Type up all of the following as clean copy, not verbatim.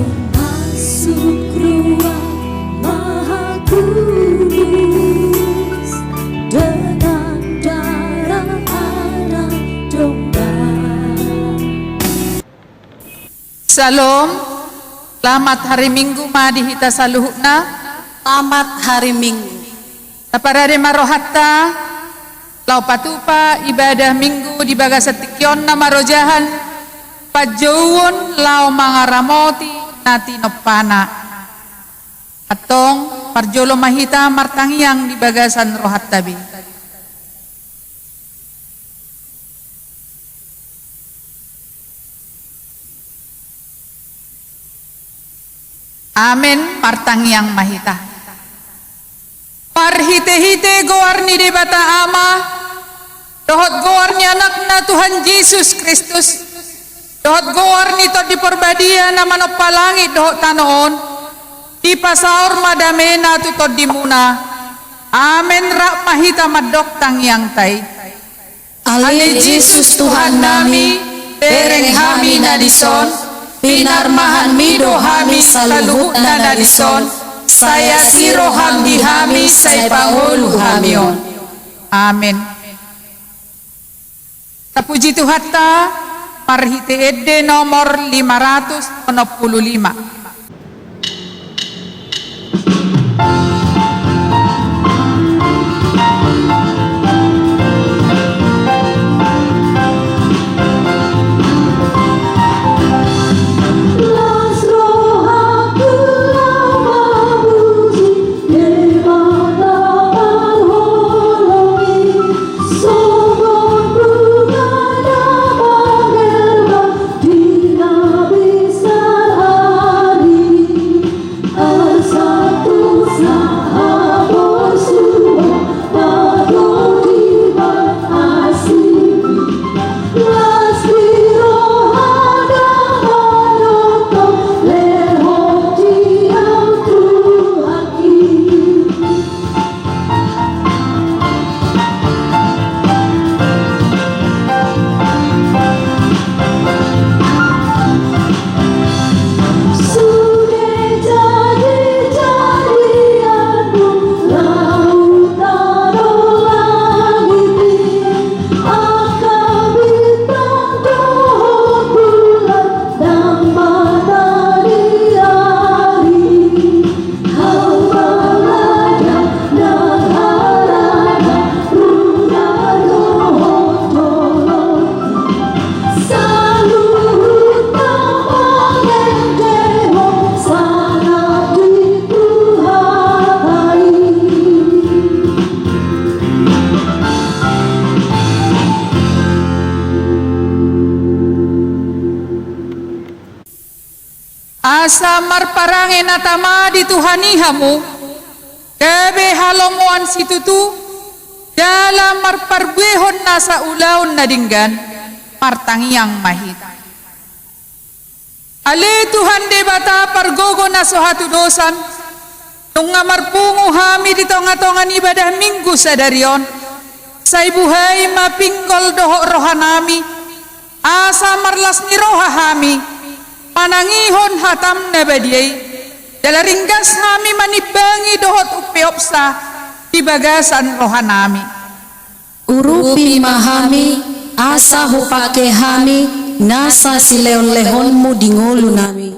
masuk ruang Maha Kudus dengan darah anak domba. Salam, selamat hari Minggu madi hita saluhna. Selamat hari Minggu. Taparare marohatta, lau patupa ibadah Minggu di bagasatikion na marojahan, pajawon lau mangaramoti nati nopana. Atong parjolo mahita martangiang di bagasan rohat tabi. Amin martangiang mahita. Parhite-hite goarni di bata ama, dohot goarni anakna Tuhan Yesus Kristus, dohot goarni to di perbadia na manopalangit dohot tanoon, di pasaur madamena tutod di muna. Amen rak mahita madok tangyang tay. Ale Yesus Tuhan nami, pereng hami nadison, pinarmahan mido hami saluhut na nadison, saya siro hamdi hami say pangulu hamion. Amin. Tapuji Tuhatta, parhite edde nomor 565. Asa marparange natama di Tuhanihamu, kebe halomuan situtu, dalam marparbuehon nasa ulaon nadinggan, martangiang mahita. Ale Tuhan debata pargogo na sohatu dosan, tunga marpungu hami di tonga-tongan ibadah Minggu sadarion, say buhay mapinggol doho rohanami, asa marlas ni roha hami, panangihon hatam na badiyay, dalaringgas hami manibangi dohot upiopsa, di bagasan rohanami. Urupi mahami, asa hupake hami, nasa sileon-lehonmu dingulu nami,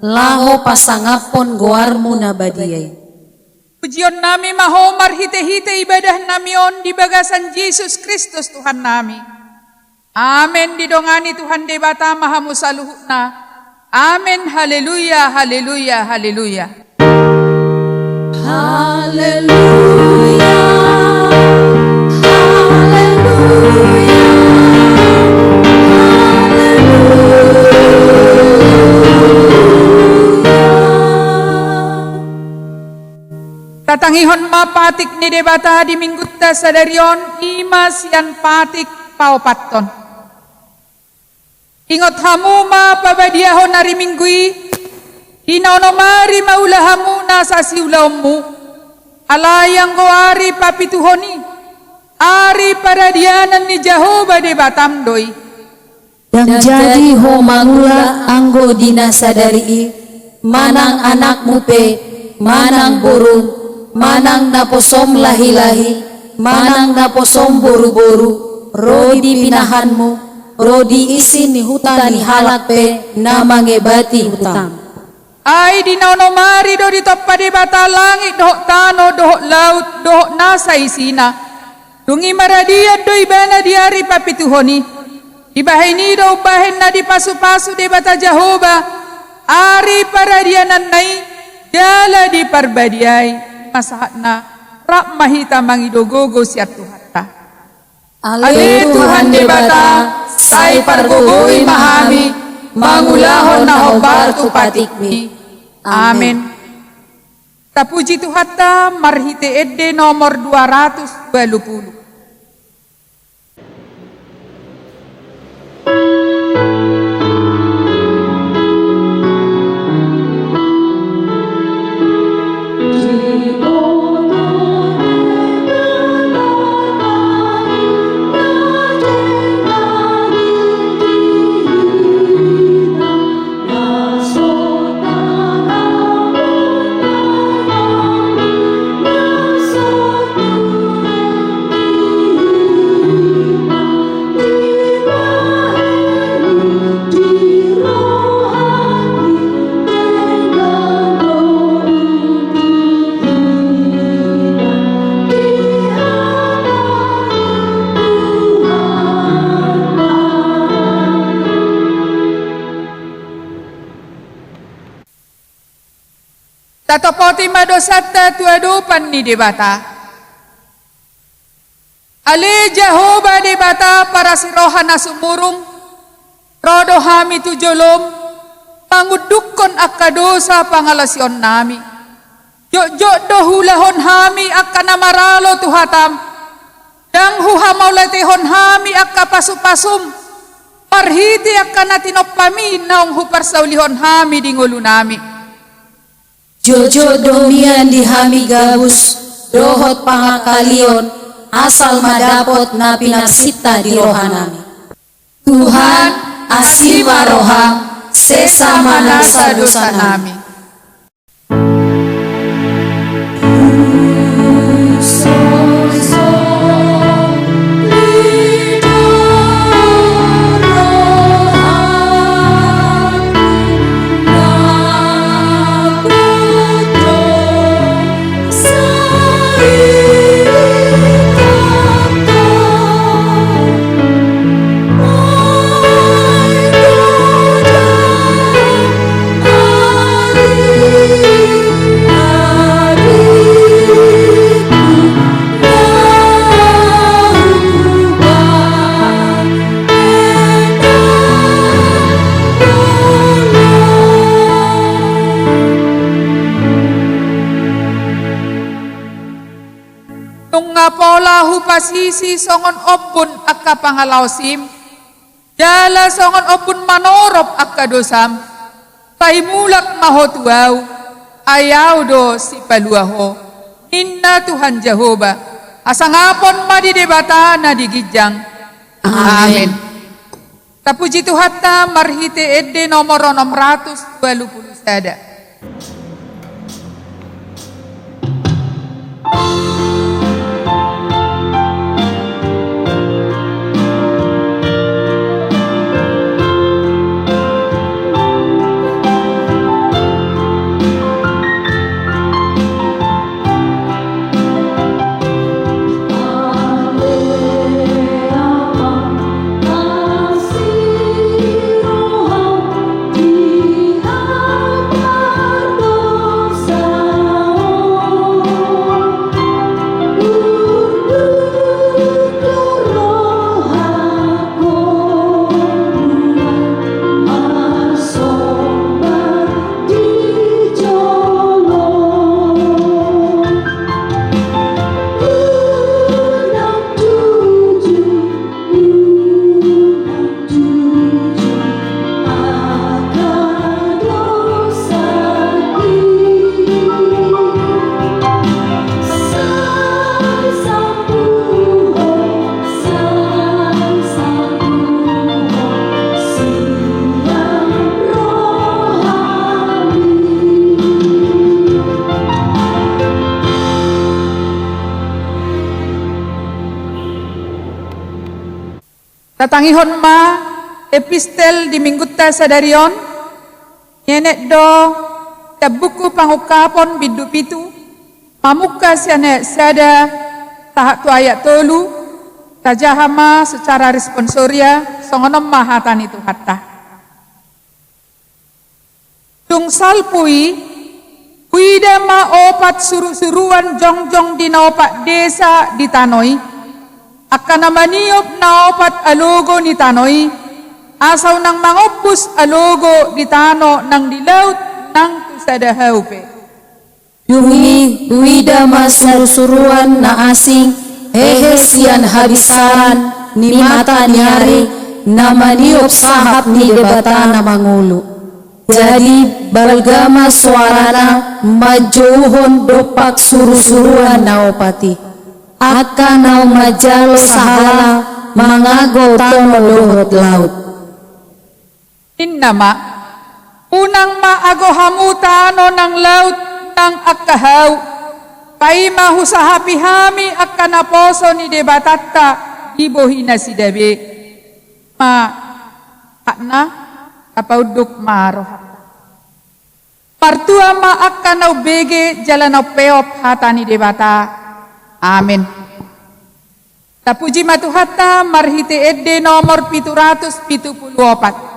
laho pasangapon goarmu nabadiyay. Pujion nami mahomar hite-hite ibadah namion di bagasan Yesus Kristus Tuhan nami. Amin didongani Tuhan debata mahamu saluhna. Amin, haleluya, haleluya, haleluya. Haleluya, haleluya, haleluya. Tatangihon mapatik ni debata di minggutta sadarion ima sian patik paupaton. Ingot hamu ma pabadiahon nari minggui, hinaonomari maulahamu nasa siulaumu, alayang go ari papituhoni, ari paradianan ni Jehovah de batamdoi. Dan jadi ho mangula anggo dinasadari manang anakmu pe, manang burung, manang naposom lahi-lahi, manang naposom boru-boru, rodi pinahanmu, rodi isin ni hutan ni halak pe, na mangebati hutan. Ay di mari do di toppa di bata langit dohok tano dohok laut dohok nasa isina. Dungi maradia do ibana di hari papituhoni. Ibahini do bahen na di pasu-pasu di bata Jehovah. Ari paradia nanay jala di parbadiay masahat na rak mahita mangidogogo siat Tuhata. Ale Tuhan di bata say pargugui mahami mangulahon na hobar tu patikmi. Amin. Tapuji Tuhata marhite edde nomor 220. Tatopoti madosata tuadupan ni debata. Ale Jehovah debata para sirohan na sumurong, rodo hami tujolom, pangudukon akadosa pangalasyon nami. Jok dohulahon hami akanamaralo Tuhatam, dang huhamaulatehon hami akapasupasum, parhiti akanatinopami naong huparsaulihon hami di ngulu nami. Jojo domian di hami gabus, dohot pangakalion, asal madapot na pinagsita di rohanami. Tuhan, asiwa roham, sesama nasa dosa nami. Pola hupasisi songon opun akka pangalausim, jala songon opun manorop akka dosam, taimulak mahotuau, ayaw do si paluaho, inna Tuhan Jehovah, asangapon madi debata na digijang. Amin. Tapuji Tuhata marhite edde nomor 620 sada. Kasih Roh di hamba Tatangihon ma epistel di minggutta sadarion. Yenek do tabuku pangukapon bidu pitu. Mamuka siane sada tahak tu ayat tolu. Tajahama secara responsoria songonom mahatan itu hatta. Tung salpui huida ma opat suruan jongjong di naopat desa di tanoi. Akan namaniop na opat alogo ni tanoi. Asaw nang mangopus alogo di tano nang di laut nang tusadahaupe. Yungi huida ma suruan na asing. Hesian habisaran ni mata ni hari nama niop sahap ni debata na mangulu. Jadi balgama suarana majuhon dopak suruan na opati. Aka nau majalo sahala mangago tono lohot laut. Innama unang maago hamutano ng laut ng akahau. Paima husahapihami akan naposo ni debatatta ibohina si dabe ma hakna apauduk marohat partua ma akan nau bege jalan nau peop hata ni debata amin. Tapuji matuhata marhite edde nomor 774.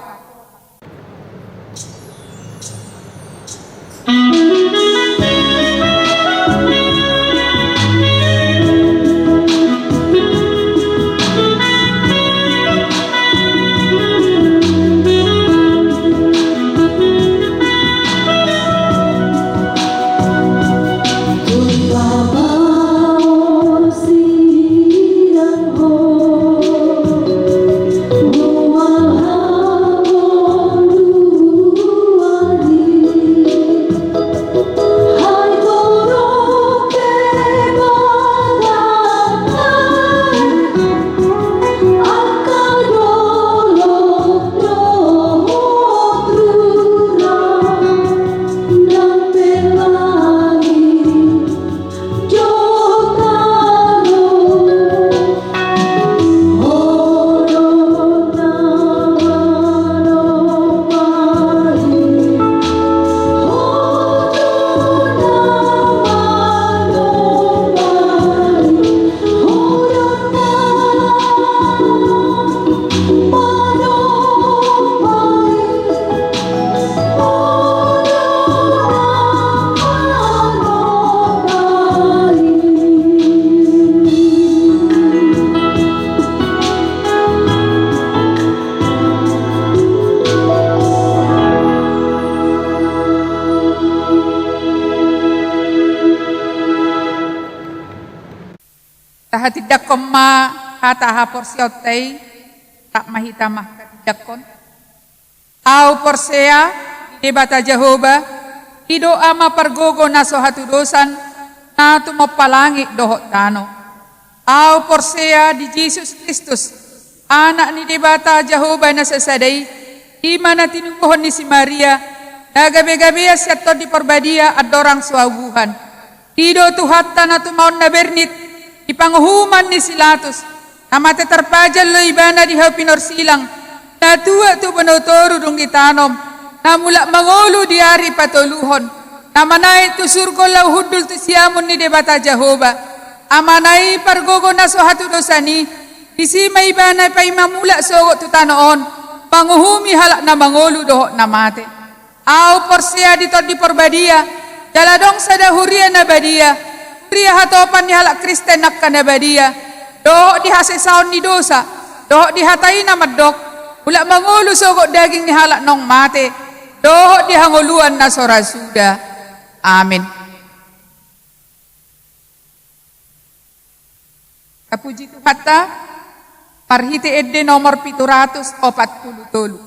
Tahatidak koma hata hapor siotei tak mahita mah katidak kon. Au porsea debata Jehovah ido ama pargogo naso hatu dosan na tumapalangi dohot tano. Au porsea di Jesus Kristus anak ni debata Jehovah na sasadai di mana tinubuhon ni si Maria nagabe-gabe siato di perbadia adorang suabuhan. Ido tuhatta na tumaon na bernit ipanguhuman ni Silatus namate terpajal lo ibana di hapinor silang na tua tu banotoru dung ditanom na mula mangolu di hari patoluhon na manay tu surgo lau hudul tu siamun ni debata Jehovah amanay pargogo na so hatu dosani isi may ibana pa imamula so tu tanoon panguhumi halak na mangolu doho na mate au porsia di porbadia jaladong sadahuria na badia Pria hatopan ni halak Kristen nak kanabadia. Doh di hasesaon ni dosa. Doh di hatai na madok. Ula mangulu sogok daging ni halak nong mate. Doh di hanguluan na sorasuda. Amin. Kapuji Tuhata. Parhite edde nomor 743.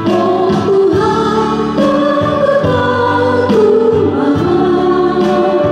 Oh Tuhan, Ku tahu Maha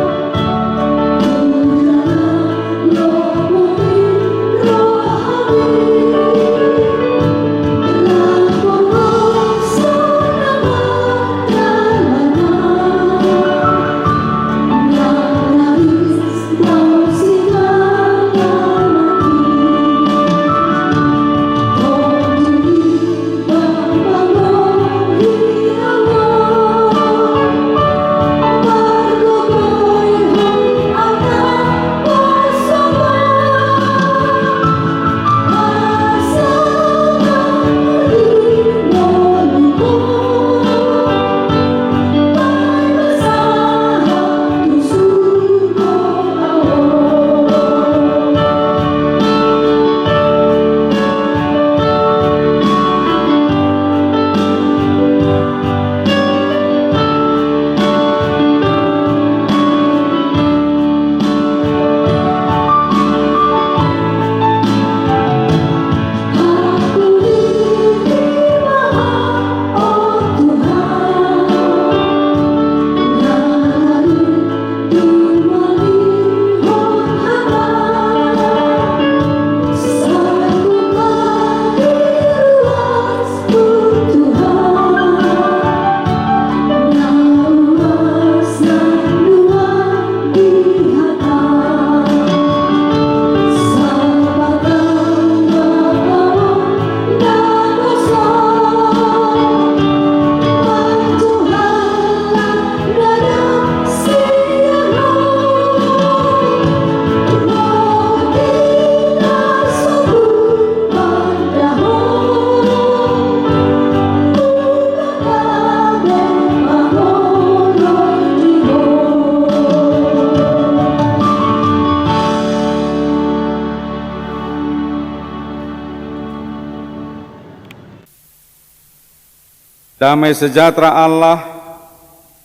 Damai sejahtera Allah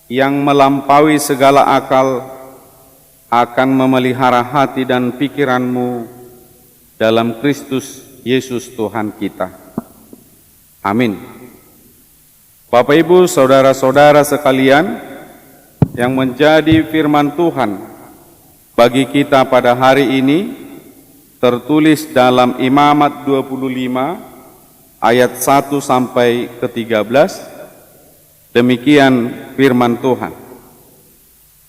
yang melampaui segala akal akan memelihara hati dan pikiranmu dalam Kristus Yesus Tuhan kita. Amin. Bapak, Ibu, saudara-saudara sekalian, yang menjadi firman Tuhan bagi kita pada hari ini tertulis dalam Imamat 25 ayat 1 sampai ke 13. Demikian firman Tuhan.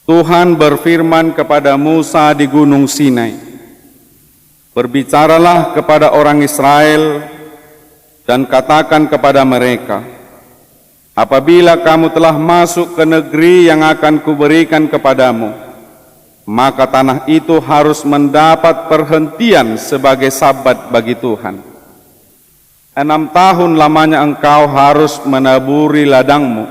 Tuhan berfirman kepada Musa di Gunung Sinai, "Berbicaralah kepada orang Israel dan katakan kepada mereka, apabila kamu telah masuk ke negeri yang akan kuberikan kepadamu, maka tanah itu harus mendapat perhentian sebagai sabat bagi Tuhan. 6 tahun lamanya engkau harus menaburi ladangmu,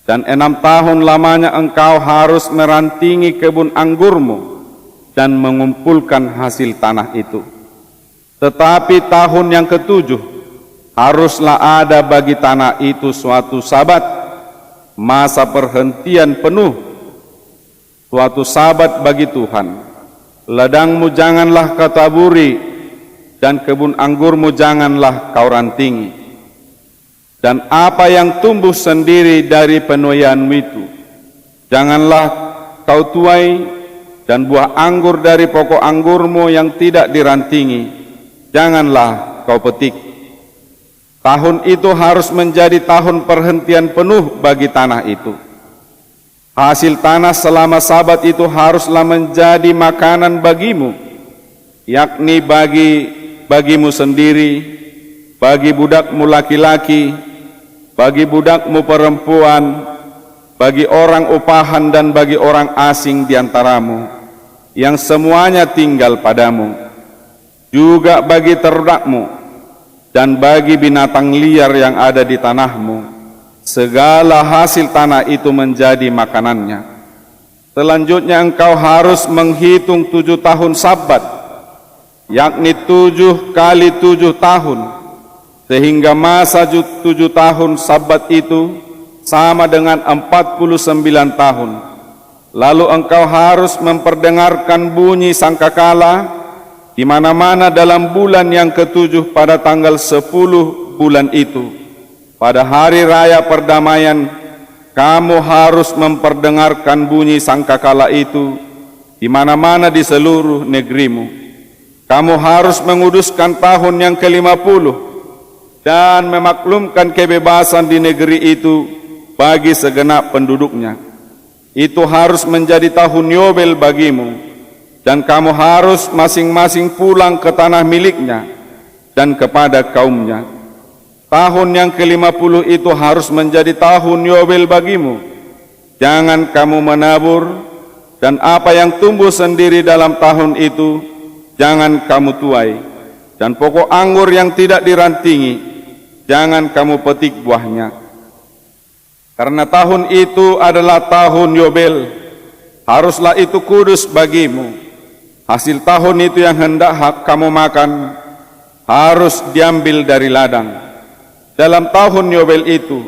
dan 6 tahun lamanya engkau harus merantingi kebun anggurmu dan mengumpulkan hasil tanah itu. Tetapi tahun yang ke-7 haruslah ada bagi tanah itu suatu sabat, masa perhentian penuh, suatu sabat bagi Tuhan. Ladangmu janganlah kau taburi, dan kebun anggurmu janganlah kau rantingi. Dan apa yang tumbuh sendiri dari penuaianmu itu, janganlah kau tuai, dan buah anggur dari pokok anggurmu yang tidak dirantingi, janganlah kau petik. Tahun itu harus menjadi tahun perhentian penuh bagi tanah itu. Hasil tanah selama sabat itu haruslah menjadi makanan bagimu, yakni bagimu sendiri, bagi budakmu laki-laki, bagi budakmu perempuan, bagi orang upahan dan bagi orang asing di antaramu, yang semuanya tinggal padamu, juga bagi ternakmu, dan bagi binatang liar yang ada di tanahmu, segala hasil tanah itu menjadi makanannya. Selanjutnya engkau harus menghitung 7 tahun sabat, yakni 7 kali 7 tahun, sehingga masa 7 tahun sabat itu sama dengan 49 tahun. Lalu engkau harus memperdengarkan bunyi sangkakala di mana-mana dalam bulan yang ke-7 pada tanggal 10 bulan itu. Pada hari raya perdamaian, kamu harus memperdengarkan bunyi sangkakala itu di mana-mana di seluruh negerimu. Kamu harus menguduskan tahun yang ke-50 dan memaklumkan kebebasan di negeri itu bagi segenap penduduknya. Itu harus menjadi tahun Yobel bagimu, dan kamu harus masing-masing pulang ke tanah miliknya dan kepada kaumnya. Tahun yang ke-50 itu harus menjadi tahun Yobel bagimu. Jangan kamu menabur, dan apa yang tumbuh sendiri dalam tahun itu jangan kamu tuai, dan pokok anggur yang tidak dirantingi jangan kamu petik buahnya. Karena tahun itu adalah tahun Yobel, haruslah itu kudus bagimu. Hasil tahun itu yang hendak kamu makan harus diambil dari ladang. Dalam tahun Yobel itu,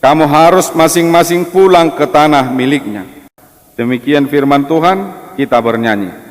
kamu harus masing-masing pulang ke tanah miliknya. Demikian firman Tuhan, kita bernyanyi.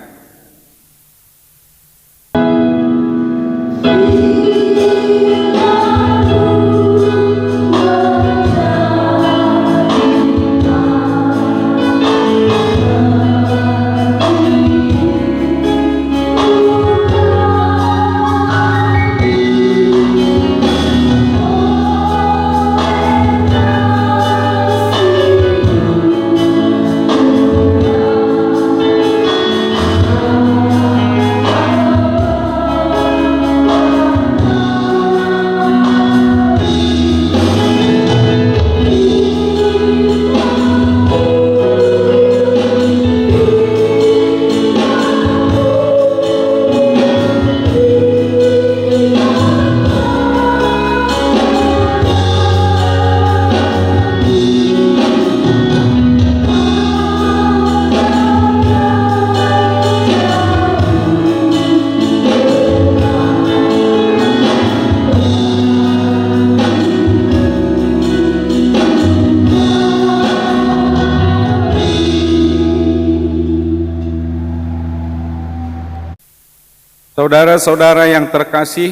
Saudara-saudara yang terkasih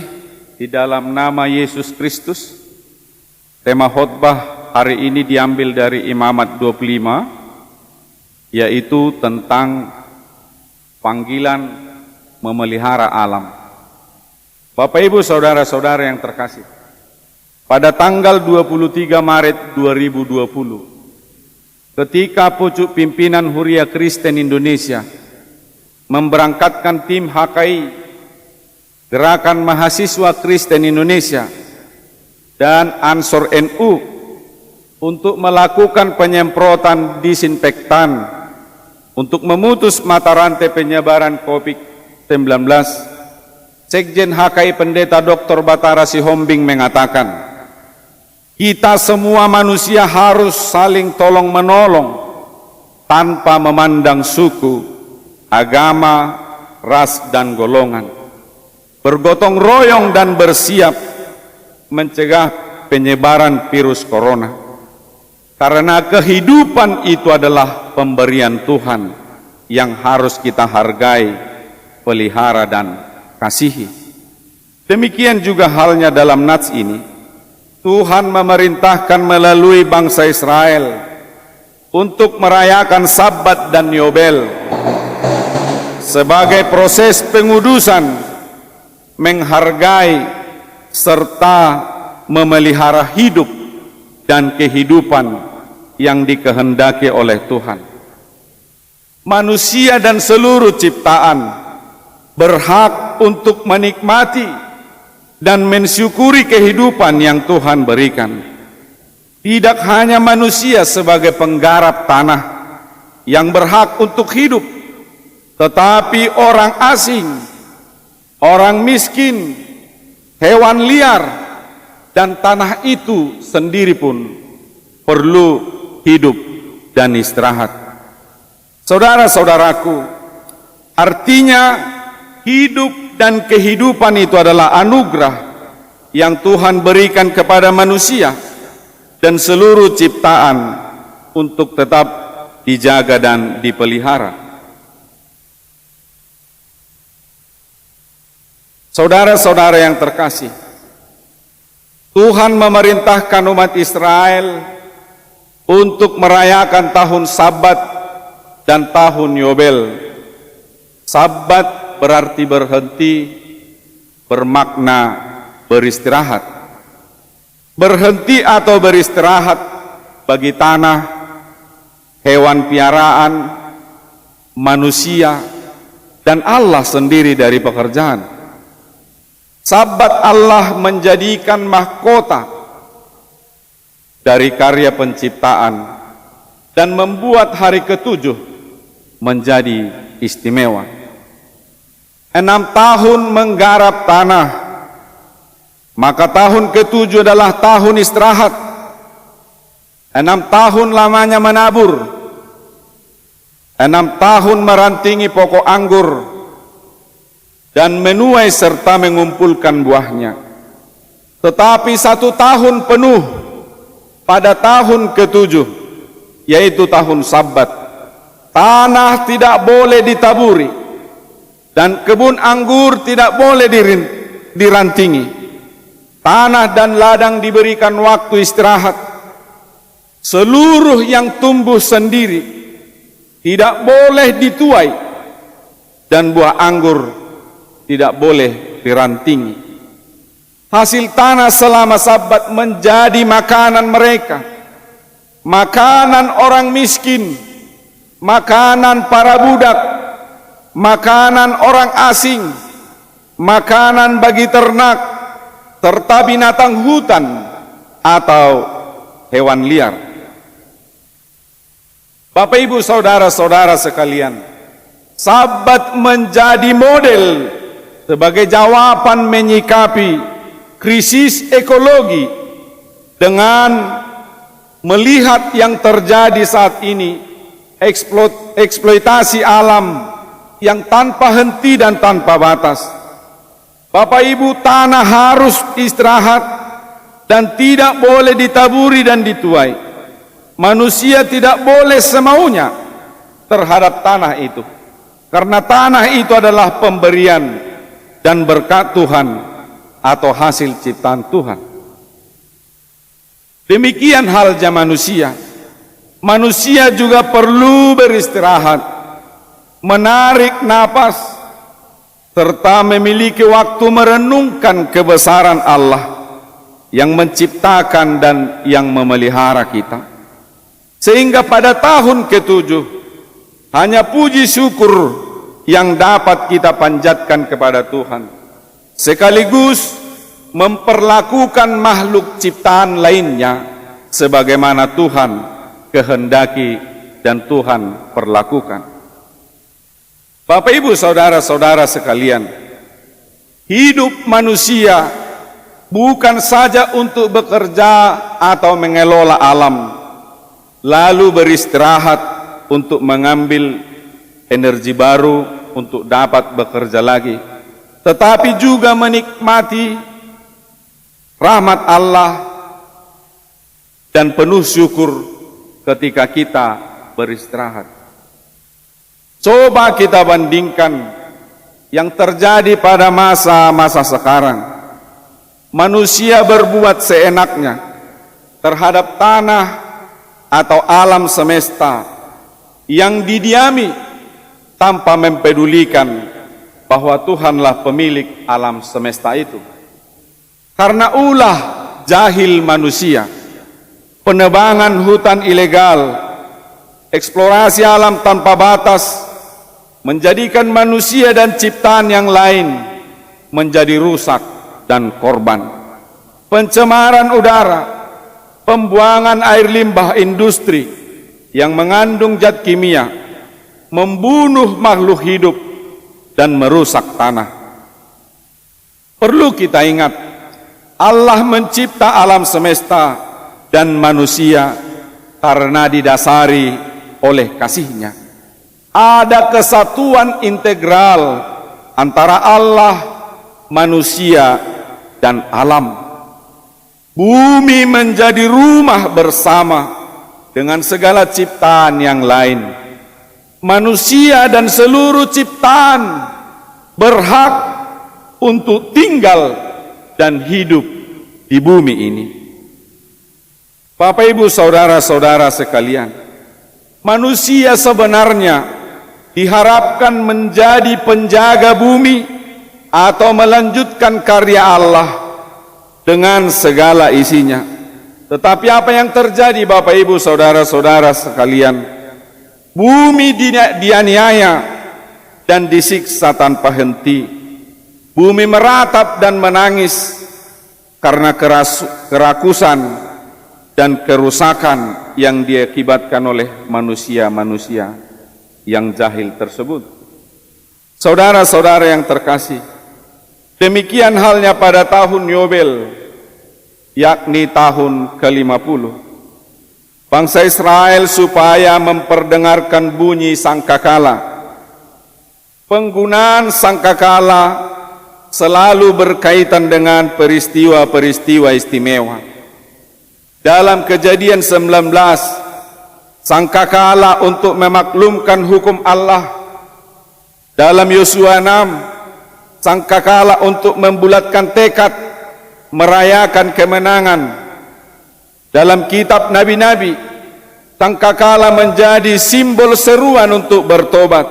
di dalam nama Yesus Kristus, tema khotbah hari ini diambil dari Imamat 25, yaitu tentang panggilan memelihara alam. Bapak Ibu saudara-saudara yang terkasih, pada tanggal 23 Maret 2020, ketika pucuk pimpinan Huria Kristen Indonesia memberangkatkan tim HKI, Gerakan Mahasiswa Kristen Indonesia, dan Ansor NU untuk melakukan penyemprotan disinfektan untuk memutus mata rantai penyebaran COVID-19, Sekjen HKI Pendeta Dr. Batara Sihombing mengatakan, kita semua manusia harus saling tolong-menolong tanpa memandang suku, agama, ras, dan golongan. Bergotong royong dan bersiap mencegah penyebaran virus corona. Karena kehidupan itu adalah pemberian Tuhan yang harus kita hargai, pelihara, dan kasihi. Demikian juga halnya dalam nats ini, Tuhan memerintahkan melalui bangsa Israel untuk merayakan Sabat dan Yobel sebagai proses pengudusan, menghargai serta memelihara hidup dan kehidupan yang dikehendaki oleh Tuhan. Manusia dan seluruh ciptaan berhak untuk menikmati dan mensyukuri kehidupan yang Tuhan berikan. Tidak hanya manusia sebagai penggarap tanah yang berhak untuk hidup, tetapi orang asing, orang miskin, hewan liar, dan tanah itu sendiri pun perlu hidup dan istirahat. Saudara-saudaraku, artinya hidup dan kehidupan itu adalah anugerah yang Tuhan berikan kepada manusia dan seluruh ciptaan untuk tetap dijaga dan dipelihara. Saudara-saudara yang terkasih, Tuhan memerintahkan umat Israel untuk merayakan tahun Sabat dan tahun Yobel. Sabat berarti berhenti, bermakna beristirahat. Berhenti atau beristirahat bagi tanah, hewan piaraan, manusia, dan Allah sendiri dari pekerjaan. Sabat Allah menjadikan mahkota dari karya penciptaan dan membuat hari ketujuh menjadi istimewa. 6 tahun menggarap tanah, maka tahun ketujuh adalah tahun istirahat. 6 tahun lamanya menabur, 6 tahun merantingi pokok anggur dan menuai serta mengumpulkan buahnya. Tetapi 1 tahun penuh pada tahun ketujuh, yaitu tahun Sabat, tanah tidak boleh ditaburi dan kebun anggur tidak boleh dirantingi. Tanah dan ladang diberikan waktu istirahat. Seluruh yang tumbuh sendiri tidak boleh dituai dan buah anggur tidak boleh dirantingi. Hasil tanah selama Sabat menjadi makanan mereka, makanan orang miskin, makanan para budak, makanan orang asing, makanan bagi ternak, serta binatang hutan atau hewan liar. Bapak Ibu saudara-saudara sekalian, Sabat menjadi model sebagai jawaban menyikapi krisis ekologi dengan melihat yang terjadi saat ini, eksploitasi alam yang tanpa henti dan tanpa batas. Bapak Ibu, tanah harus istirahat dan tidak boleh ditaburi dan dituai. Manusia tidak boleh semaunya terhadap tanah itu, karena tanah itu adalah pemberian dan berkat Tuhan atau hasil ciptaan Tuhan. Demikian halnya manusia. Manusia juga perlu beristirahat, menarik napas, serta memiliki waktu merenungkan kebesaran Allah yang menciptakan dan yang memelihara kita. Sehingga pada tahun ke-7 hanya puji syukur yang dapat kita panjatkan kepada Tuhan, sekaligus memperlakukan makhluk ciptaan lainnya sebagaimana Tuhan kehendaki dan Tuhan perlakukan. Bapak Ibu saudara-saudara sekalian, hidup manusia bukan saja untuk bekerja atau mengelola alam, lalu beristirahat untuk mengambil energi baru untuk dapat bekerja lagi, tetapi juga menikmati rahmat Allah dan penuh syukur ketika kita beristirahat. Coba kita bandingkan yang terjadi pada masa-masa sekarang. Manusia berbuat seenaknya terhadap tanah atau alam semesta yang didiami tanpa mempedulikan bahwa Tuhanlah pemilik alam semesta itu. Karena ulah jahil manusia, penebangan hutan ilegal, eksplorasi alam tanpa batas, menjadikan manusia dan ciptaan yang lain menjadi rusak dan korban. Pencemaran udara, pembuangan air limbah industri yang mengandung zat kimia, membunuh makhluk hidup dan merusak tanah. Perlu kita ingat, Allah mencipta alam semesta dan manusia karena didasari oleh kasih-Nya. Ada kesatuan integral antara Allah, manusia, dan alam. Bumi menjadi rumah bersama dengan segala ciptaan yang lain. Manusia dan seluruh ciptaan berhak untuk tinggal dan hidup di bumi ini. Bapak Ibu saudara-saudara sekalian, manusia sebenarnya diharapkan menjadi penjaga bumi atau melanjutkan karya Allah dengan segala isinya. Tetapi apa yang terjadi Bapak Ibu saudara-saudara sekalian? Bumi dianiaya dan disiksa tanpa henti. Bumi meratap dan menangis karena kerakusan dan kerusakan yang diakibatkan oleh manusia-manusia yang jahil tersebut. Saudara-saudara yang terkasih, demikian halnya pada tahun Yobel, yakni tahun ke-50. Bangsa Israel supaya memperdengarkan bunyi sangkakala. Penggunaan sangkakala selalu berkaitan dengan peristiwa-peristiwa istimewa. Dalam Kejadian 19, sangkakala untuk memaklumkan hukum Allah. Dalam Yosua 6, sangkakala untuk membulatkan tekad, merayakan kemenangan. Dalam kitab Nabi-Nabi, sangkakala menjadi simbol seruan untuk bertobat.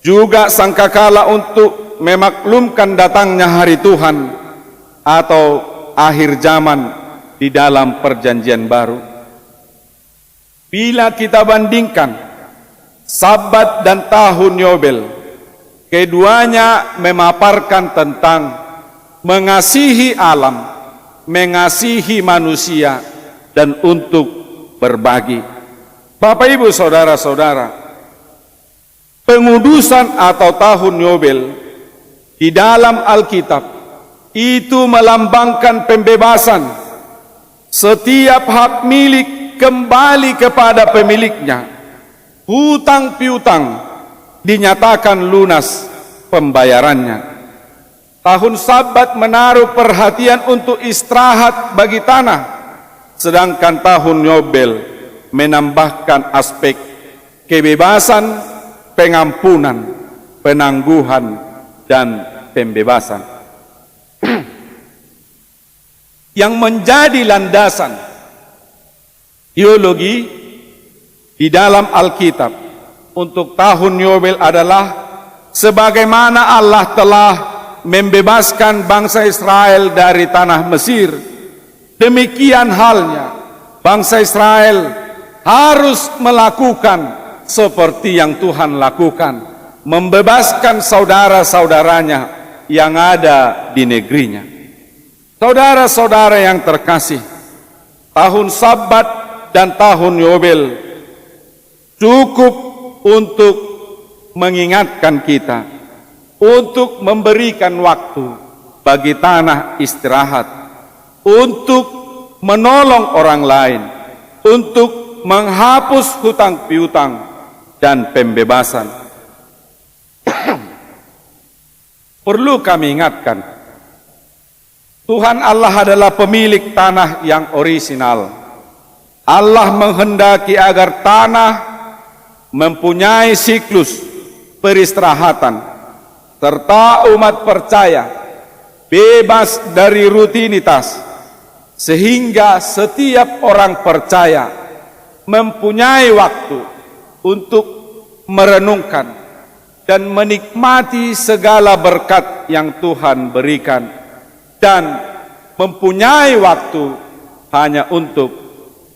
Juga sangkakala untuk memaklumkan datangnya hari Tuhan atau akhir zaman di dalam perjanjian baru. Bila kita bandingkan Sabat dan tahun Yobel, keduanya memaparkan tentang mengasihi alam, mengasihi manusia, dan untuk berbagi. Bapak Ibu saudara-saudara, pengudusan atau tahun Yobel di dalam Alkitab itu melambangkan pembebasan. Setiap hak milik kembali kepada pemiliknya. Hutang piutang dinyatakan lunas pembayarannya. Tahun Sabat menaruh perhatian untuk istirahat bagi tanah, sedangkan tahun Yobel menambahkan aspek kebebasan, pengampunan, penangguhan, dan pembebasan. Yang menjadi landasan teologi di dalam Alkitab untuk tahun Yobel adalah sebagaimana Allah telah membebaskan bangsa Israel dari tanah Mesir, demikian halnya bangsa Israel harus melakukan seperti yang Tuhan lakukan, membebaskan saudara-saudaranya yang ada di negerinya. Saudara-saudara yang terkasih, tahun Sabat dan tahun Yobel cukup untuk mengingatkan kita, untuk memberikan waktu bagi tanah istirahat, untuk menolong orang lain, untuk menghapus hutang piutang dan pembebasan. Perlu kami ingatkan, Tuhan Allah adalah pemilik tanah yang orisinal. Allah menghendaki agar tanah mempunyai siklus peristirahatan, serta umat percaya bebas dari rutinitas, sehingga setiap orang percaya mempunyai waktu untuk merenungkan dan menikmati segala berkat yang Tuhan berikan, dan mempunyai waktu hanya untuk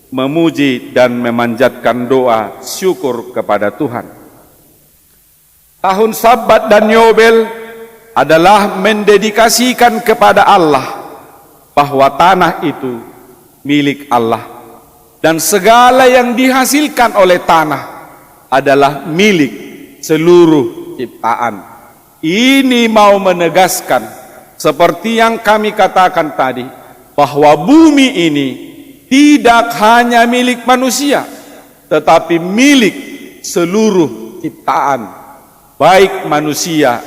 memuji dan memanjatkan doa syukur kepada Tuhan. Tahun Sabat dan Yobel adalah mendedikasikan kepada Allah bahwa tanah itu milik Allah, dan segala yang dihasilkan oleh tanah adalah milik seluruh ciptaan. Ini mau menegaskan, seperti yang kami katakan tadi, bahwa bumi ini tidak hanya milik manusia, tetapi milik seluruh ciptaan, baik manusia,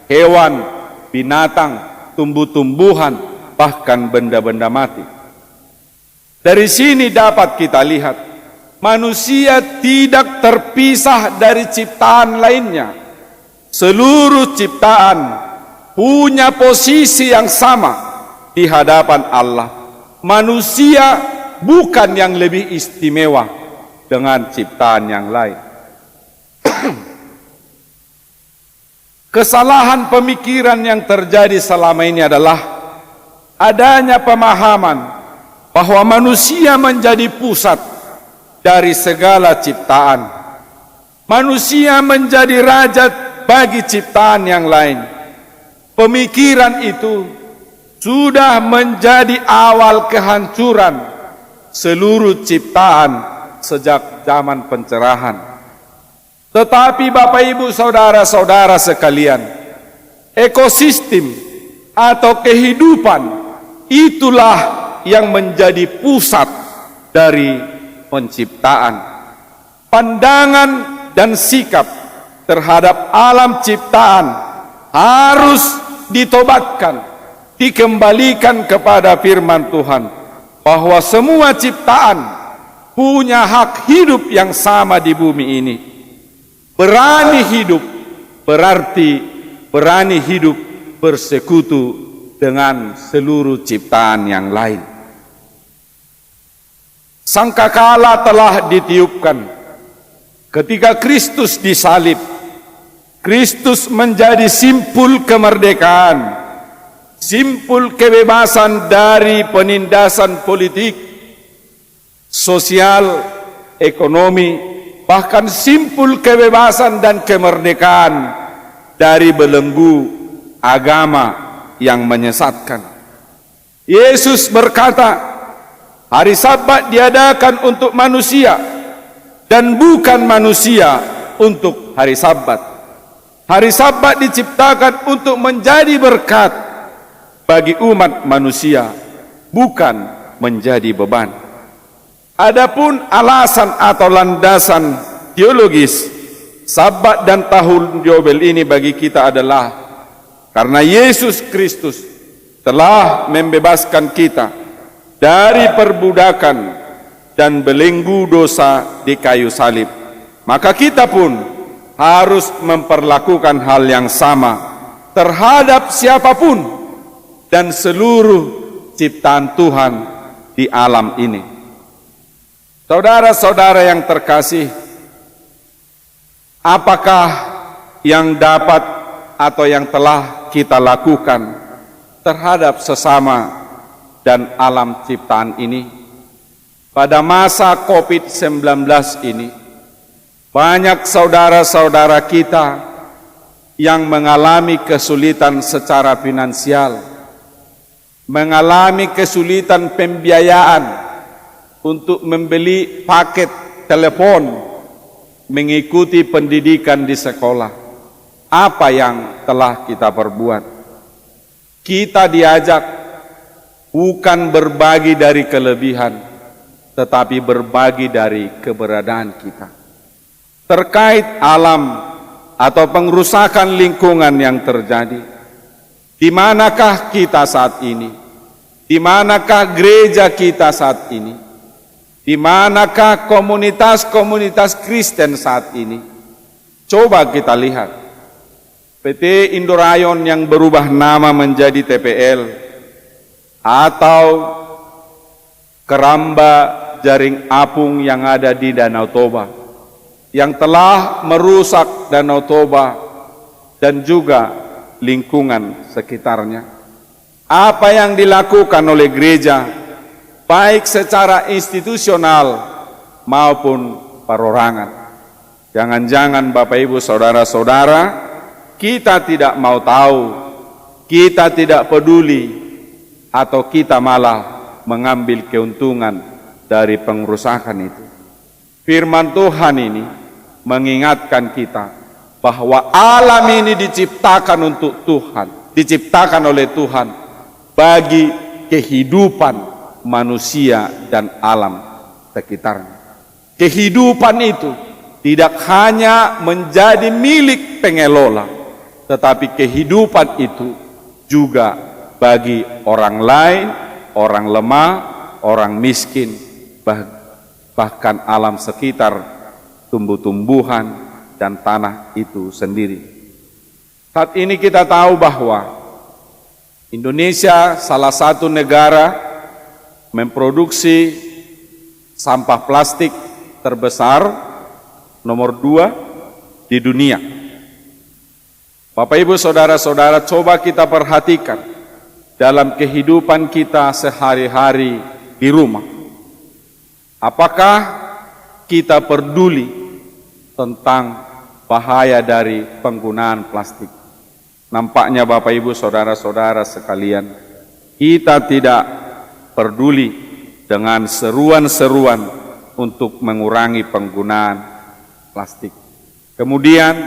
hewan, binatang, tumbuh-tumbuhan, bahkan benda-benda mati. Dari sini dapat kita lihat, manusia tidak terpisah dari ciptaan lainnya. Seluruh ciptaan punya posisi yang sama di hadapan Allah. Manusia bukan yang lebih istimewa dengan ciptaan yang lain. Kesalahan pemikiran yang terjadi selama ini adalah adanya pemahaman bahwa manusia menjadi pusat dari segala ciptaan. Manusia menjadi raja bagi ciptaan yang lain. Pemikiran itu sudah menjadi awal kehancuran seluruh ciptaan sejak zaman pencerahan. Tetapi Bapak Ibu saudara-saudara sekalian, ekosistem atau kehidupan itulah yang menjadi pusat dari penciptaan. Pandangan dan sikap terhadap alam ciptaan harus ditobatkan, dikembalikan kepada firman Tuhan, bahwa semua ciptaan punya hak hidup yang sama di bumi ini. Berani hidup berarti berani hidup bersekutu dengan seluruh ciptaan yang lain. Sangkakala telah ditiupkan ketika Kristus disalib. Kristus menjadi simpul kemerdekaan, simpul kebebasan dari penindasan politik, sosial, ekonomi, bahkan simpul kebebasan dan kemerdekaan dari belenggu agama yang menyesatkan. Yesus berkata, hari Sabat diadakan untuk manusia dan bukan manusia untuk hari Sabat. Hari Sabat diciptakan untuk menjadi berkat bagi umat manusia, bukan menjadi beban. Adapun alasan atau landasan teologis Sabat dan tahun Yobel ini bagi kita adalah karena Yesus Kristus telah membebaskan kita dari perbudakan dan belenggu dosa di kayu salib. Maka kita pun harus memperlakukan hal yang sama terhadap siapapun dan seluruh ciptaan Tuhan di alam ini. Saudara-saudara yang terkasih, apakah yang dapat atau yang telah kita lakukan terhadap sesama dan alam ciptaan ini? Pada masa COVID-19 ini, banyak saudara-saudara kita yang mengalami kesulitan secara finansial, mengalami kesulitan pembiayaan untuk membeli paket telepon, mengikuti pendidikan di sekolah. Apa yang telah kita perbuat? Kita diajak bukan berbagi dari kelebihan, tetapi berbagi dari keberadaan kita. Terkait alam atau pengrusakan lingkungan yang terjadi, di manakah kita saat ini? Di manakah gereja kita saat ini? Di manakah komunitas-komunitas Kristen saat ini? Coba kita lihat. PT Indorayon yang berubah nama menjadi TPL, atau keramba jaring apung yang ada di Danau Toba, yang telah merusak Danau Toba dan juga lingkungan sekitarnya. Apa yang dilakukan oleh gereja, baik secara institusional maupun perorangan. Jangan-jangan Bapak Ibu Saudara-saudara, kita tidak mau tahu, kita tidak peduli, atau kita malah mengambil keuntungan dari pengrusakan itu. Firman Tuhan ini mengingatkan kita bahwa alam ini diciptakan untuk Tuhan, diciptakan oleh Tuhan bagi kehidupan manusia dan alam sekitarnya. Kehidupan itu tidak hanya menjadi milik pengelola, tetapi kehidupan itu juga bagi orang lain, orang lemah, orang miskin, bahkan alam sekitar, tumbuh-tumbuhan dan tanah itu sendiri. Saat ini kita tahu bahwa Indonesia salah satu negara memproduksi sampah plastik terbesar, nomor 2 di dunia. Bapak Ibu Saudara-saudara, coba kita perhatikan dalam kehidupan kita sehari-hari di rumah. Apakah kita peduli tentang bahaya dari penggunaan plastik? Nampaknya Bapak Ibu Saudara-saudara sekalian, kita tidak peduli dengan seruan-seruan untuk mengurangi penggunaan plastik. Kemudian,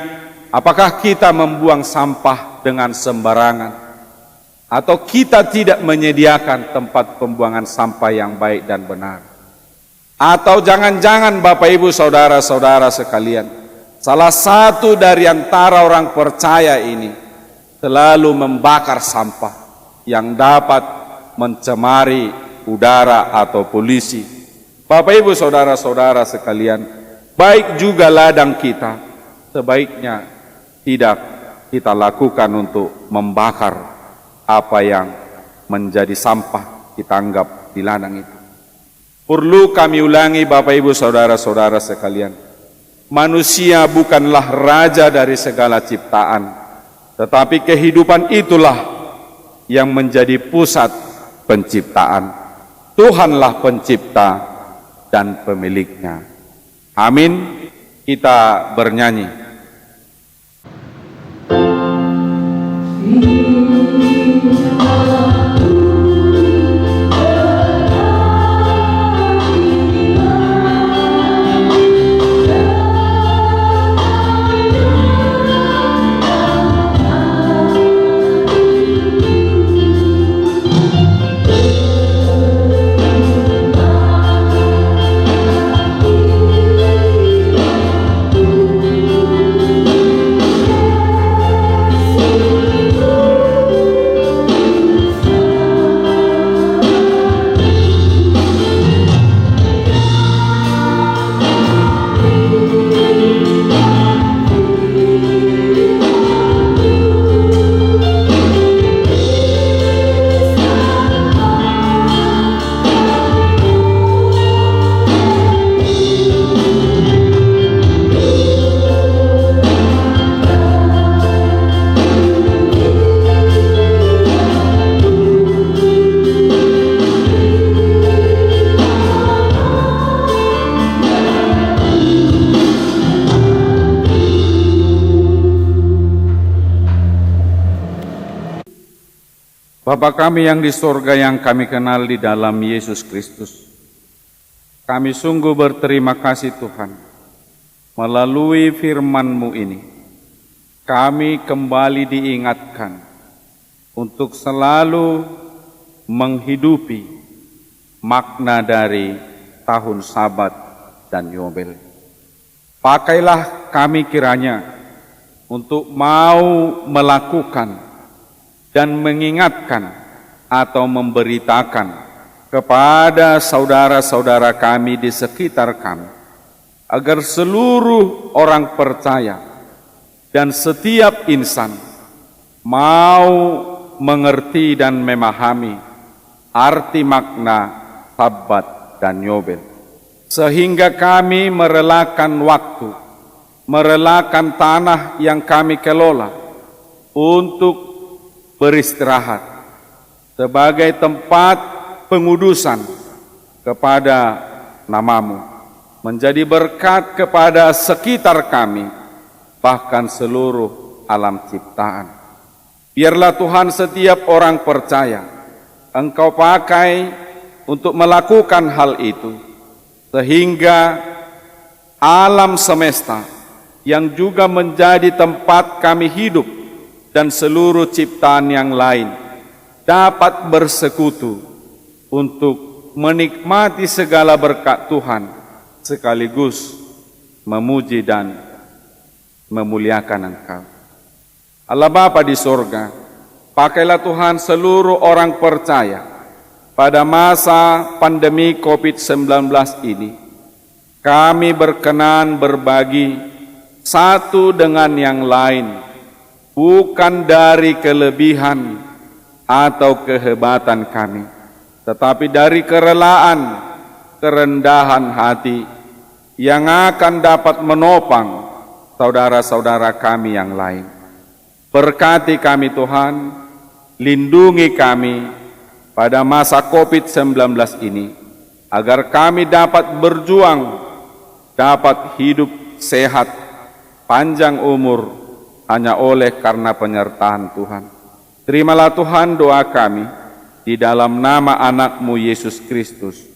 apakah kita membuang sampah dengan sembarangan? Atau kita tidak menyediakan tempat pembuangan sampah yang baik dan benar? Atau jangan-jangan Bapak Ibu Saudara-saudara sekalian, salah satu dari antara orang percaya ini selalu membakar sampah yang dapat mencemari udara atau polusi. Bapak Ibu Saudara-saudara sekalian, baik juga ladang kita, sebaiknya tidak kita lakukan untuk membakar apa yang menjadi sampah kita anggap di ladang itu. Perlu kami ulangi Bapak Ibu Saudara-saudara sekalian, manusia bukanlah raja dari segala ciptaan, tetapi kehidupan itulah yang menjadi pusat penciptaan. Tuhanlah pencipta dan pemiliknya. Amin. Kita bernyanyi. Bapa kami yang di sorga yang kami kenal di dalam Yesus Kristus, kami sungguh berterima kasih Tuhan. Melalui firman-Mu ini, kami kembali diingatkan untuk selalu menghidupi makna dari tahun Sabat dan Yobel. Pakailah kami kiranya untuk mau melakukan dan mengingatkan atau memberitakan kepada saudara-saudara kami di sekitar kami, agar seluruh orang percaya dan setiap insan mau mengerti dan memahami arti makna Sabat dan Yobel, sehingga kami merelakan waktu, merelakan tanah yang kami kelola untuk beristirahat sebagai tempat pengudusan kepada nama-Mu, menjadi berkat kepada sekitar kami, bahkan seluruh alam ciptaan. Biarlah Tuhan setiap orang percaya Engkau pakai untuk melakukan hal itu, sehingga alam semesta yang juga menjadi tempat kami hidup dan seluruh ciptaan yang lain dapat bersekutu untuk menikmati segala berkat Tuhan, sekaligus memuji dan memuliakan Engkau. Allah Bapa di sorga, pakailah Tuhan seluruh orang percaya pada masa pandemi COVID-19 ini. Kami berkenan berbagi satu dengan yang lain, bukan dari kelebihan atau kehebatan kami, tetapi dari kerelaan, kerendahan hati yang akan dapat menopang saudara-saudara kami yang lain. Berkati kami Tuhan, lindungi kami pada masa COVID-19 ini, agar kami dapat berjuang, dapat hidup sehat, panjang umur, hanya oleh karena penyertaan Tuhan. Terimalah Tuhan doa kami di dalam nama anak-Mu Yesus Kristus,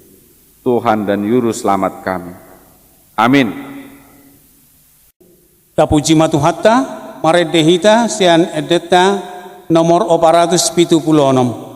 Tuhan dan Juru Selamat kami. Amin. Tapuji matuhatta, maredehita sian edeta nomor 476.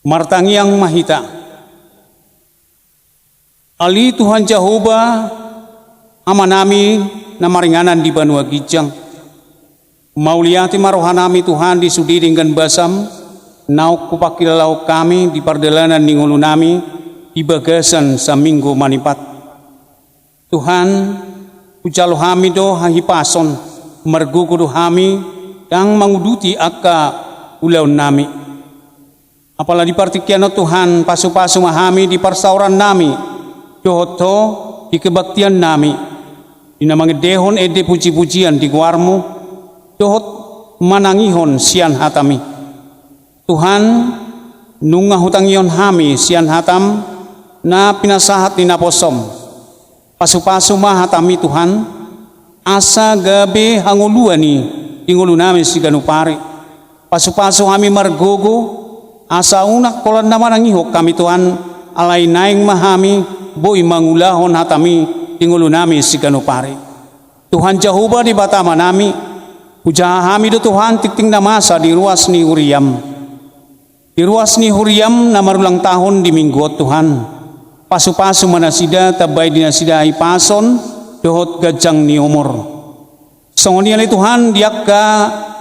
Martangiang mahita. Ali Tuhan Jehovah amanami na maringanan di Banua Gijang. Mauliati marohanami Tuhan di sudi dengan basam. Nauk kupakilalau kami di pardelanan ningulu nami di bagasan sa minggu manipat. Tuhan, ujalo hami do hahipason, margugudo hami, yang menguduti akka ulaw nami. Apalagi partikiano Tuhan, pasu-pasu mahami di persauran nami, dohoto di kebaktian nami, dinamangedehon ede puji-pujian di guarmu, dohot manangihon sian hatami. Tuhan, nunga hutangion hami sian hatam, na pinasahat ni naposom. Pasu-pasu mahatami Tuhan, asa gabe hanguluani, ingulu nami si ganupari. Pasu-pasu hami margogo, asa unak kolan naman ang ihok kami Tuhan, alay naing mahami, boy mangulahon hatami, ingulu nami si ganupari. Tuhan Jehovah di batama nami, ujaha hami do Tuhan tikting na masa di ruas ni Huriam. Di ruas ni Huriam na marulang tahun di mingguot Tuhan. Pasu-pasu manasida tabay dinasida ipason dohot gajang ni umur. Songoni alay Tuhan diak ka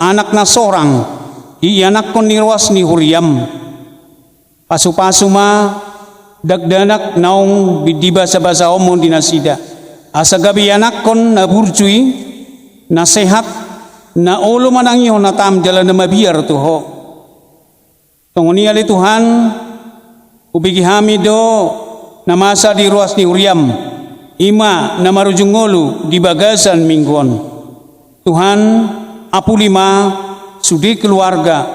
anak na sorang ianak kon ni ruas ni Huriam. Pasu-pasu ma dagdanak naong bidiba sa basa omon dinasida. Asa gabi anak kon na burjui na sehat na ulo manangyo na tam jalan na mabiyar tuho. Songoni alay Tuhan ubigi hami do na masa di ruas ni Huriam, ima na marujungolu di bagasan mingguan. Tuhan, apulima sudi keluarga,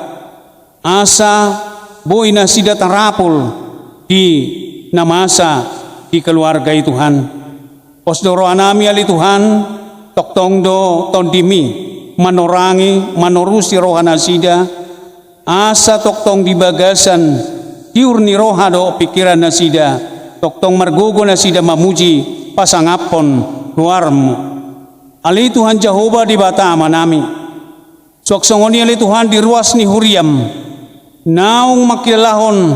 asa boy na sida tarapul di na masa di keluarga Tuhan. Posdoro anami ali Tuhan, toktong do tondimi, manorangi, manorusi rohana sida, asa toktong di bagasan, tiur ni roha do pikiran na sida, toktong margogo na sida mamuji pasangapon guarmu. Ali Tuhan Jehovah di batama nami. Soksongoni ali Tuhan di ruas ni Huriam. Naung makilahon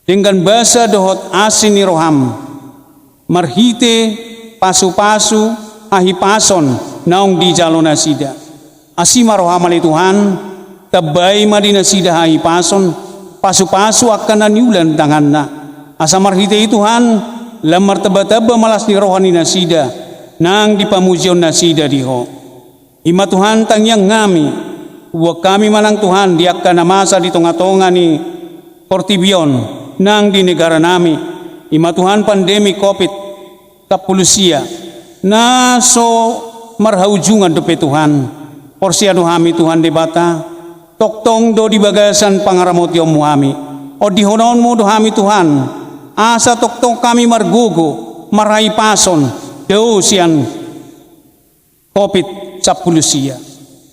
dengan basa dohot asin ni roham. Marhite pasu-pasu ahipason naung di jalona sida. Asima roham ali Tuhan tabay madina sida ahipason pasu-pasu akan naniulan tanganna. Asa marhite Tuhan lamar taba-taba malas ni rohani nasida nang dipamujion nasida diho. Ima Tuhan tangyang ngami huwag kami manang Tuhan diak ka na masa di tonga-tonga ni Portibion nang di negara nami. Ima Tuhan pandemi COVID kapulusia na so marhaujungan dope Tuhan. Porsiado hami Tuhan debata toktong do di bagasan pangaramot yom hami o dihonon mo do hami Tuhan. Asa toktong kami margugo, maray pason, daw siyan COVID sa pulusiya.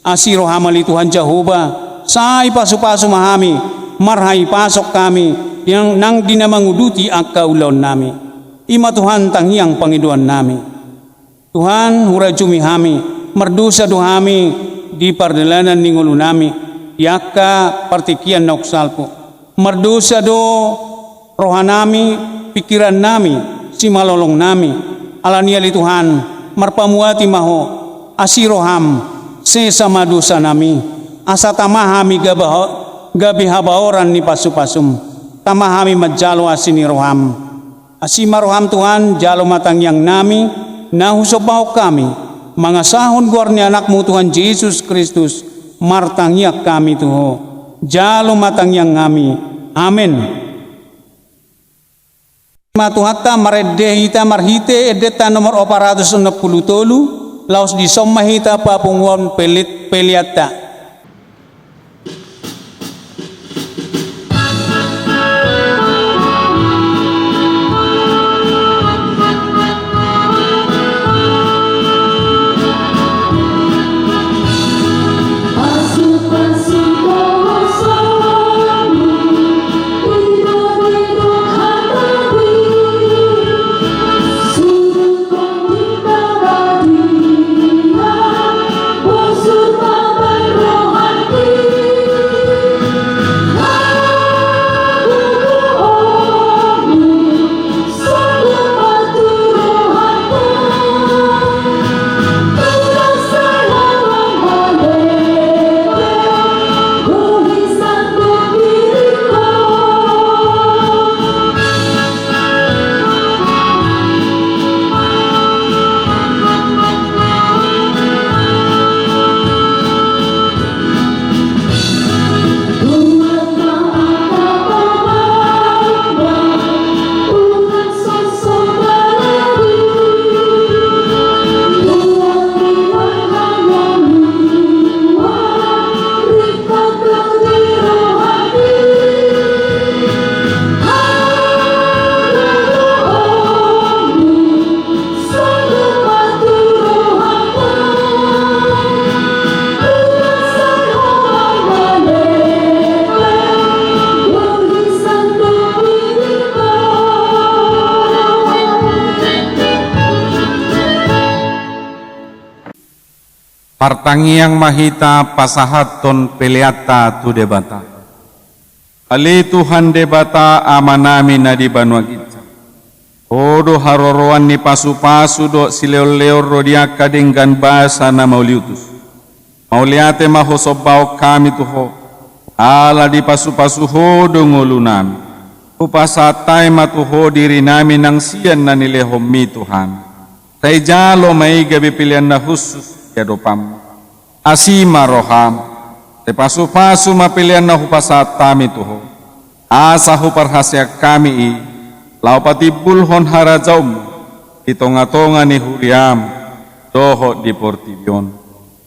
Asiro hamali Tuhan Jehovah, say paso-paso mahami, marhay pasok kami, yang nang dinamanguduti ang kaulaw nami. Ima Tuhan tanghiyang Panginoon nami. Tuhan hurajumi hami, mardusa do hami, di pardalanan ni ngulo nami, yaka partikian na uksalpo. Mardusa do rohanami, pikiran nami, si malolong nami, alania li Tuhan, marpamuati maho, asiroham, sesama dosa nami, asa tamahami gabi habaoran ni pasupasum, tamahami majalo asini roham, asima roham Tuhan, jalo matangyang nami, nahusobaw kami, mga sahon guar ni anakmu Tuhan Jesus Kristus, martangyak kami tuho, jalo matangyang kami, amen. Matuhatta maredehita marhite edeta nomor 463 laos di sommahita papungwon pelit peliata. Surga Partangiang mahita pasahaton peleata tu debata. Ali Tuhan debata amanami na di Banua Gicang. Odo haroroan ni pasu-pasu do sileol-leor rodia kadenggan basa na mauliutus. Mauliate mahosobao kami tuho. Ala di pasu-pasu hodo ngulunami. Upasatay matuho diri namin ng siyan na nilehomi Tuhan. Tay jalo may gabi pilihan na husus yadopam. Asima roham. Tay pasu-pasu mapilihan na hupasatami tuho. Asa huparhasya kami i. Laupati bulhon harajaum. Itonga-tonga ni huriam. Doho di portibyon.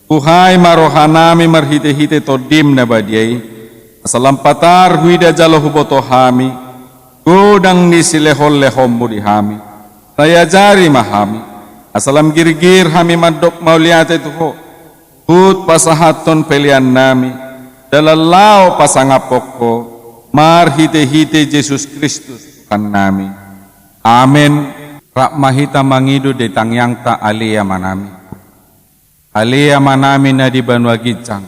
Kuhay marohanami marhite-hite todim na badiyay. Asalampatar huida jalo huboto hami. Godang ni silehol-lehom mudi hami. Saya jari mahami. Asalam girgir hami mandok mauliate tuho. Hut pasahaton pelian nami. Dalalao pasangapoko. Marhite-hite Yesus Kristus Tuhan nami. Amen. Rakmahita mangidu de tangyang ta alia manami. Alia manami na di Banua Gicang.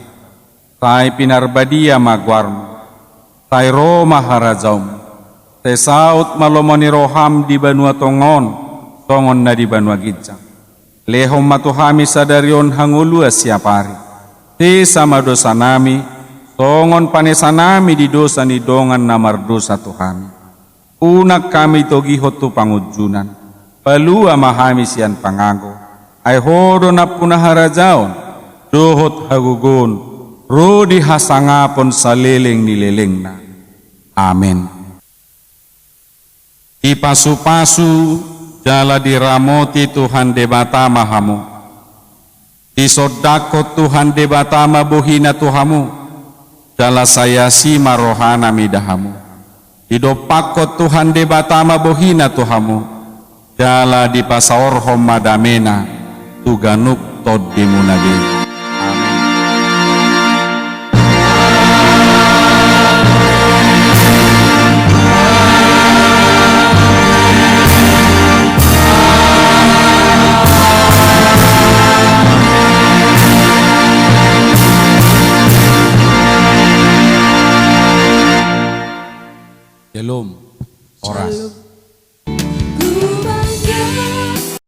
Tai pinarbadia magwarmo. Tai Roma harajaum. Tesaut malomoni roham di Banua Tongon, tongon na di Banua Gicang. Lehom matuhami sadarion hangulua siapari. Te sama dosa nami, tongon panesa nami di dosa ni dongan namar dosa tuhami. Unak kami togihot tu pangujunan, palua mahami sian pangago. Ay hodo na punaharajaon, dohot hagugon, rodi hasangapon sa leleng nileleng na. Amen. Ipasu-pasu jala diramoti Tuhan debata mahamu. Isodakot Tuhan debata mabuhina Tuhamu. Jala saya sima rohana midahamu. Idopakot Tuhan debata mabuhina Tuhamu. Jala dipasaorhom madamena tuganuk tod dimunabi.